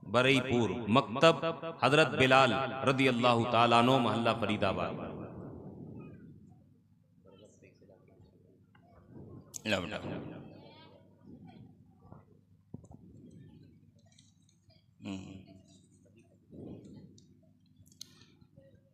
बरईपुर, मकतब हजरत बिलाल रदी अल्लाह ताला अन्हु, मोहल्ला फरीदाबाद।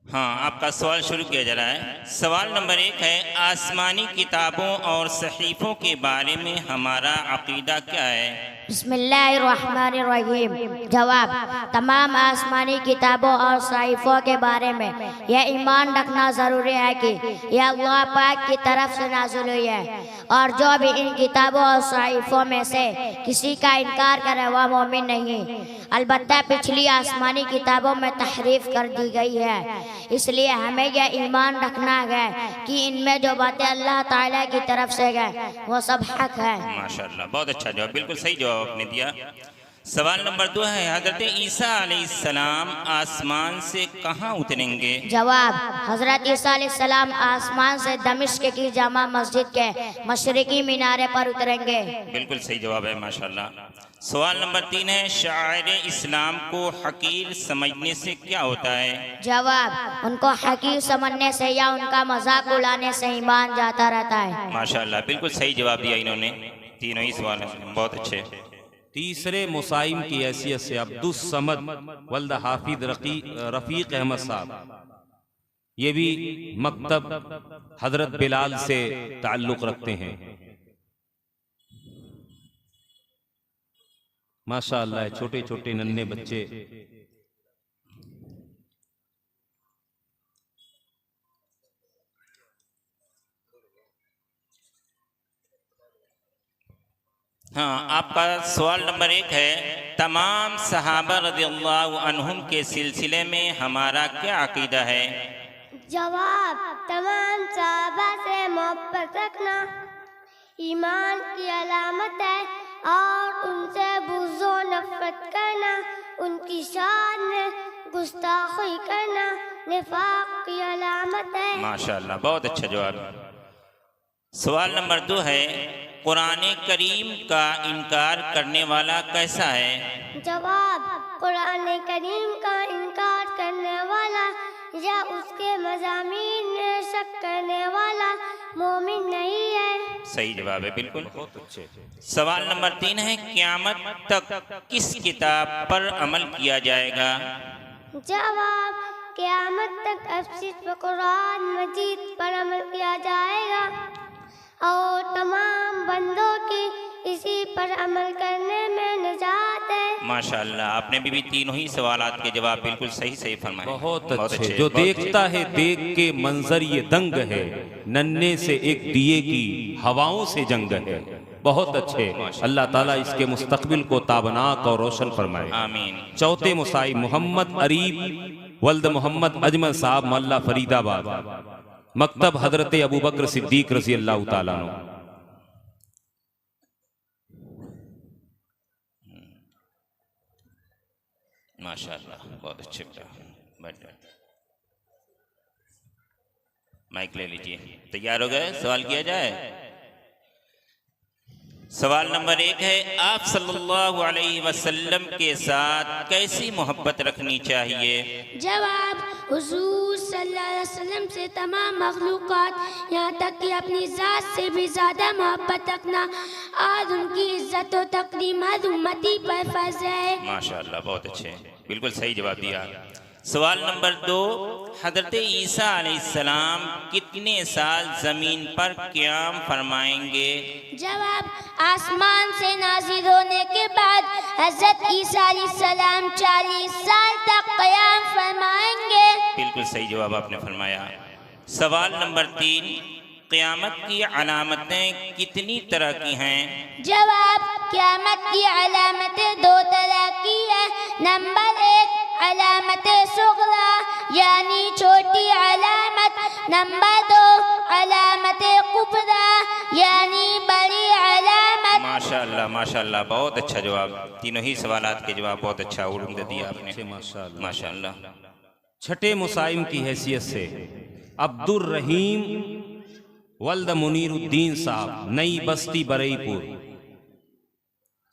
हाँ, आपका सवाल शुरू किया जा रहा है। सवाल नंबर 1 है, आसमानी किताबों और सहीफ़ों के बारे में हमारा अकीदा क्या है? बिस्मिल्लाहिर्रहमानिर्रहीम। जवाब, तमाम आसमानी किताबों और सहीफ़ों के बारे में यह ईमान रखना ज़रूरी है कि यह अल्लाह पाक की तरफ से नाज़िल हुई है, और जो भी इन किताबों और सहीफ़ों में से किसी का इनकार करे वह मोमिन नहीं। अलबत्ता पिछली आसमानी किताबों में तहरीफ कर दी गई है, इसलिए हमें यह ईमान रखना है कि इनमें जो बातें अल्लाह ताला की तरफ से गए वो सब हक है। माशाअल्लाह, बहुत अच्छा जवाब, बिल्कुल सही जवाब आपने दिया। सवाल नंबर 2 है, हजरत ईसा अलैहिस्सलाम आसमान से कहाँ उतरेंगे? जवाब, हजरत ईसा अलैहिस्सलाम आसमान से दमिश्क की जामा मस्जिद के मशरिकी मीनारे पर उतरेंगे। बिल्कुल सही जवाब है, माशाअल्लाह। सवाल नंबर 3 है, शायर इस्लाम को हकीर समझने से क्या होता है? जवाब, उनको हकीर समझने से या उनका मजाक उड़ाने से ईमान जाता रहता है। माशाअल्लाह, बिल्कुल सही जवाब दिया इन्होंने, तीनों ही सवाल बहुत अच्छे। तीसरे मुसाइम की हैसियत से अब्दुस समद वल्द हाफिज रफीक अहमद साहब, ये भी मकतब हजरत बिलाल से ताल्लुक रखते हैं। माशाअल्लाह, छोटे छोटे नन्हे बच्चे। हाँ, आपका सवाल नंबर 1 है, तमाम सहाबा रज़ियल्लाहु अन्हुम के सिलसिले में हमारा क्या अकीदा है? जवाब, तमाम सहाबा से मोहब्बत रखना ईमान की अलामत है, और उनसे बुग़्ज़ व नफ़रत करना, उनकी शान में गुस्ताखी करना निफाक की अलामत है। माशाअल्लाह, बहुत अच्छा जवाब। सवाल नंबर 2 है, कुरान करीम का इनकार करने वाला कैसा है? जवाब, कुरान करीम का इनकार करने वाला या उसके मज़ामीन में शक करने वाला मोमिन नहीं है। सही जवाब है, बिल्कुल बहुत अच्छे। सवाल नंबर 3 है, क़यामत तक किस किताब पर अमल किया जाएगा? जवाब, क़यामत तक सिर्फ कुरान मजीद पर अमल किया जाएगा, और तमाम बंदों की इसी पर अमल करने में निजात है। माशाअल्लाह, आपने भी तीनों ही सवालात के जवाब बिल्कुल सही फरमाए। बहुत अच्छे। जो देखता है देख के मंजर ये दंग है, नन्हे से एक दिए की हवाओं से जंग है। बहुत अच्छे। अल्लाह ताला इसके मुस्तकबिल को ताबनाक और रोशन फरमाए, आमीन। चौथे मुसाई मोहम्मद अरीब वल्द मोहम्मद अजमल साहब, मोहल्ला फरीदाबाद, मकतब हजरत अबू बकर सिद्दीक रज़ी अल्लाह ताला अन्हु। माशाअल्लाह, बहुत अच्छे बेटा। माइक ले लीजिए, तैयार हो गए? सवाल किया जाए। सवाल नंबर 1 है, आप सल्लल्लाहु अलैहि वसल्लम के साथ कैसी मोहब्बत रखनी चाहिए? जवाब, हुजूर सल्लल्लाहु अलैहि वसल्लम से तमाम मखलूक़ात यहाँ तक कि अपनी ज़ात से भी ज़्यादा मोहब्बत रखना, और उनकी इज्जत और तकरीम हर उम्मती पर फर्ज है। माशाअल्लाह, बहुत अच्छे, बिल्कुल सही जवाब दिया। सवाल नंबर 2, हजरत ईसा अलैहिस्सलाम कितने साल ज़मीन पर क़याम फरमाएंगे? जवाब, आसमान से नाज़िल होने के बाद हजरत ईसा अलैहिस्सलाम 40 साल तक क़याम फरमाएंगे। बिल्कुल सही जवाब आपने फरमाया। सवाल नंबर 3, क़यामत की अलामतें कितनी तरह की हैं? जवाब, क़यामत की अलामतें 2 तरह की है। नंबर 1, अलामत सुग़रा यानी छोटी अलामत। नंबर 2, अलामत कुबरा यानी बड़ी अलामत। माशाअल्लाह, माशाअल्लाह, बहुत अच्छा जवाब। तीनों ही सवालात के जवाब बहुत अच्छा उम्दा दिया आपने, माशाअल्लाह। छठे मुसाइम की हैसियत से अब्दुर रहीम वल्द मुनीरुद्दीन साहब, नई बस्ती बरईपुर,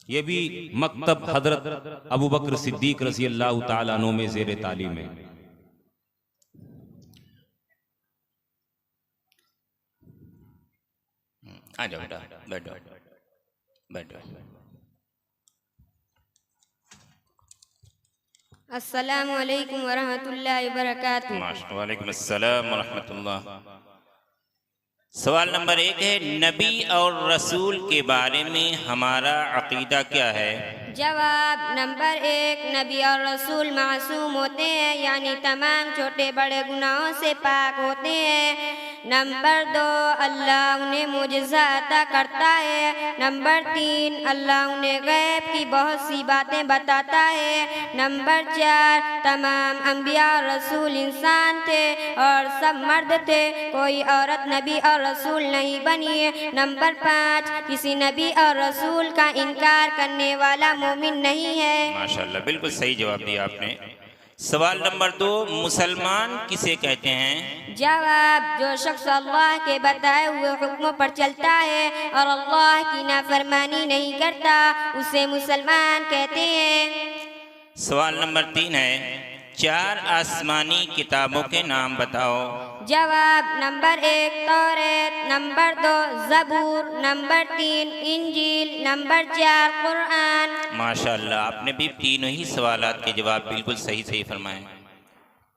ये भी मकतब हजरत अबू बकर सिद्दीक रज़ी अल्लाह ताला अन्हु में ज़ेर तालीम है। आ जाओ बेटा, बैठो बैठो। अस्सलामु अलैकुम वरहमतुल्लाहि वबरकातुहू। वालेकुम अस्सलाम व रहमतुल्लाह। सवाल नंबर 1 है, नबी और रसूल के बारे में हमारा अकीदा क्या है? जवाब नंबर 1, नबी और रसूल मासूम होते हैं, यानी तमाम छोटे बड़े गुनाहों से पाक होते हैं। नंबर 2, अल्लाह उन्हें मुजज़ा अता करता है। नंबर 3, अल्लाह उन्हें गैब की बहुत सी बातें बताता है। नंबर 4, तमाम अंबिया और रसूल इंसान थे और सब मर्द थे, कोई औरत नबी और रसूल नहीं बनी है। नंबर 5, किसी नबी और रसूल का इनकार करने वाला मोमिन नहीं है। माशाल्लाह, बिल्कुल सही जवाब दिया आपने। सवाल नंबर 2, मुसलमान किसे कहते हैं? जवाब, जो शख्स अल्लाह के बताए हुए हुक्मों पर चलता है और अल्लाह की नाफरमानी नहीं करता, उसे मुसलमान कहते हैं। सवाल नंबर 3 है, 4 आसमानी किताबों के नाम बताओ। जवाब नंबर 1, तौरात। नंबर 2, ज़बूर। नंबर 3, इंजील। नंबर 4, कुरान। माशाल्लाह, आपने भी तीनों ही सवालात के जवाब बिल्कुल सही फरमाए।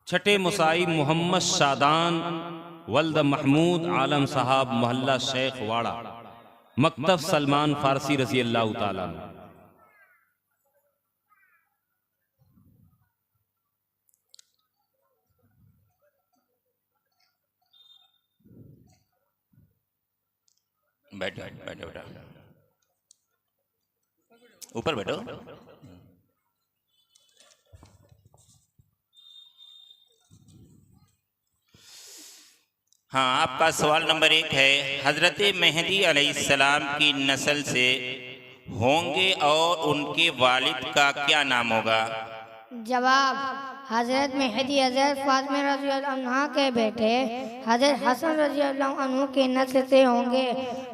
छठे मुसाइब मोहम्मद शादान वल्द महमूद आलम साहब मोहल्ला शेख वाड़ा, मकतब सलमान फारसी रज़ी अल्लाह ताला अन्हु। बैठो बैठो बेटा, ऊपर बैठो। हाँ, आपका सवाल नंबर 1 है, हजरत मेहदी अलैहिस्सलाम की नस्ल से होंगे और उनके वालिद का क्या नाम होगा? जवाब, हज़रत मेहदी हज़रत फातिमा रज़ी अल्लाह अन्हा के बेटे हज़रत हसन रज़ी अल्लाह अन्हु के नस्ल से होंगे।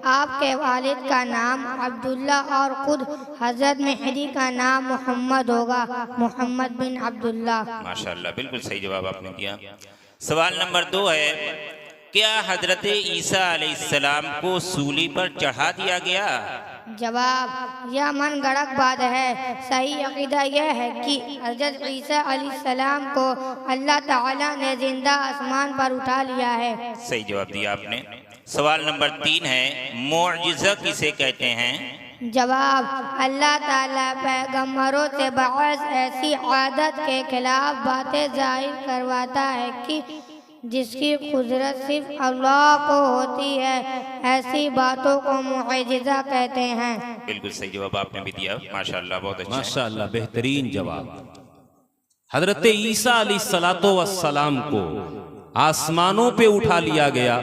आपके वालिद का नाम अब्दुल्ला और खुद हज़रत मेहदी का नाम मोहम्मद होगा, मोहम्मद बिन अब्दुल्ला। माशाल्लाह, बिल्कुल सही जवाब आपने दिया। सवाल नंबर 2 है, क्या हजरत ईसा अलैहिस्सलाम को सूली पर चढ़ा दिया गया? जवाब, यह मन गढ़ंत बात है। सही अकीदा यह है कि हज़रत ईसा अलैहिस्सलाम को अल्लाह ताला ने जिंदा आसमान पर उठा लिया है। सही जवाब दिया आपने। सवाल नंबर 3 है, मुअजिज़ा किसे कहते हैं? जवाब, अल्लाह ताला पैगम्बरों से बाज़ ऐसी आदत के खिलाफ बातें जाहिर करवाता है कि जिसकी कुदरत सिर्फ अल्लाह को होती है, ऐसी बातों को मुअजिज़ा कहते हैं। बिल्कुल सही जवाब आपने भी दिया। माशाल्लाह, बहुत अच्छा। माशाल्लाह, बेहतरीन जवाब। हजरत ईसा अलैहिस्सलातो वस्सलाम को आसमानों पे उठा लिया गया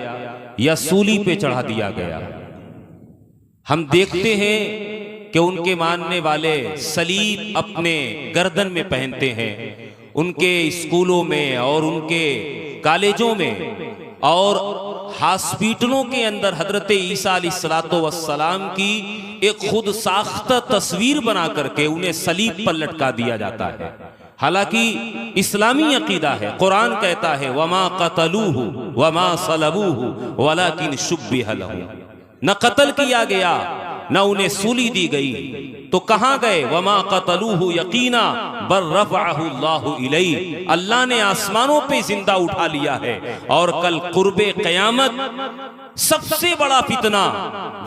या सूली पे चढ़ा दिया गया? हम देखते हैं कि उनके मानने वाले सलीब अपने गर्दन में पहनते हैं, उनके स्कूलों में और उनके कॉलेजों में और हॉस्पिटलों के अंदर हजरत ईसा अलैहिस्सलातो वस्सलाम की एक खुद साख्ता तस्वीर बना करके उन्हें सलीब पर लटका दिया जाता है। हालांकि इस्लामी अकीदा है, कुरान कहता है वमा क़तलूहु वमा सलबूहु वलाकिन शुब्बिह लहू, न कत्ल किया गया न उन्हें सूली दी गई। तो कहाँ गए? वमा क़तलूहु यकीना बल रफ़अहु अल्लाहु इलैहि, अल्लाह ने आसमानों पे जिंदा उठा लिया है। और कल कुर्बे क़यामत सबसे बड़ा फितना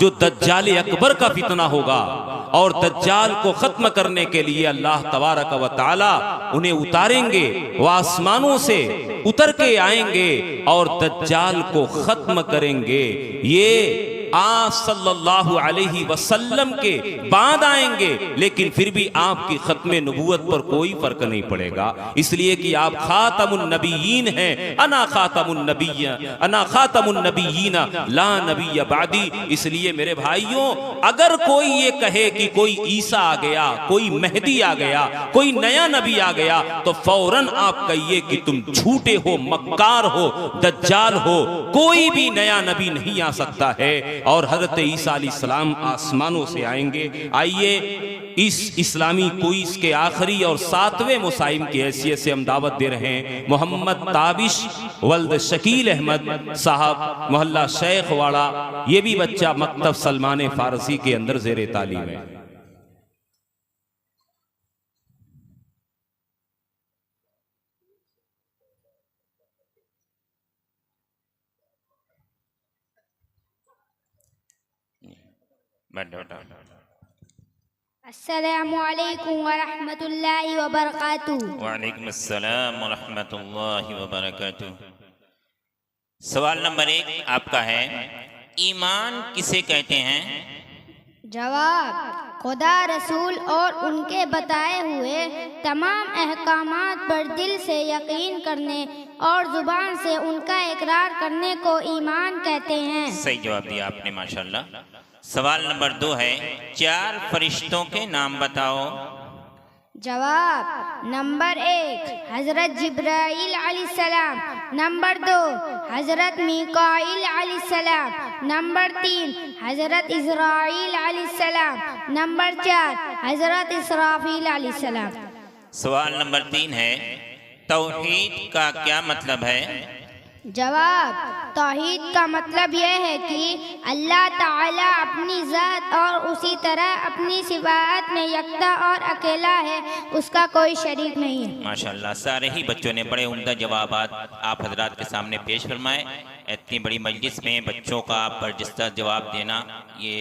जो दज्जाल अकबर का फितना होगा, और दज्जाल को खत्म करने के लिए अल्लाह तबारक व तआला उन्हें उतारेंगे, वो आसमानों से उतर के आएंगे और दज्जाल को खत्म करेंगे। ये आप सल्लल्लाहु अलैहि वसल्लम के बाद आएंगे, लेकिन फिर भी आपकी खत्म नबूवत पर कोई फर्क नहीं पड़ेगा, इसलिए कि आप खातमुन नबिय्यीन हैं। अना खातमुन नबिय्यीन ला नबिय्य बादी। इसलिए मेरे भाइयों, अगर कोई ये कहे कि कोई ईसा आ गया, कोई मेहदी आ गया, कोई नया नबी आ गया, तो फौरन आप कहिए कि तुम झूठे हो, मक्कार हो, दज्जाल हो। कोई भी नया नबी नहीं आ सकता है और हजरत ईसा अलैहिस्सलाम आसमानों से आएंगे। आइए इस इस्लामी क्विज़ के आखिरी और 7वें मुसाइम की हैसियत से हम दावत दे रहे हैं मोहम्मद ताबिश वल्द शकील अहमद साहब मोहल्ला शेख वाड़ा। ये भी बच्चा मकतब सलमान फारसी के अंदर ज़ेरे तालीम है। अस्सलामु अलैकुम व रहमतुल्लाहि व बरकातुहू। वालेकुम अस्सलाम व रहमतुल्लाहि व बरकातुहू। सवाल नंबर 1 आपका है, ईमान किसे कहते हैं? जवाब, खुदा, रसूल और उनके बताए हुए तमाम अहकामात पर दिल से यकीन करने और जुबान से उनका इकरार करने को ईमान कहते हैं। सही जवाब दिया आपने, माशाल्लाह। सवाल नंबर 2 है, 4 फरिश्तों के नाम बताओ। जवाब, नंबर 1 हज़रत जिब्राइल अलैहिस्सलाम, नंबर 2 हज़रत मीकाईल अलैहिस्सलाम, नंबर 3 हज़रत इज़राइल अलैहिस्सलाम, नंबर 4 हज़रत इसराफील अलैहिस्सलाम। सवाल नंबर 3 है, तौहीद का क्या मतलब है? जवाब, तौहीद का मतलब यह है कि अल्लाह ताला अपनी ज़ात और उसी तरह अपनी सिफात में यकता और अकेला है, उसका कोई शरीक नहीं है। माशाल्लाह, सारे ही बच्चों ने बड़े उम्दा जवाबात आप हजरात के सामने पेश फरमाए। इतनी बड़ी मजलिस में बच्चों का बर्जस्ता जवाब देना, ये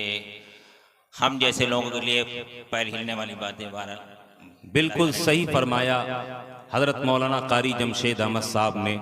हम जैसे लोगों के लिए पैर हिलने वाली बात है। बिल्कुल सही फरमाया हजरत मौलाना कारी जमशेद अहमद साहब ने।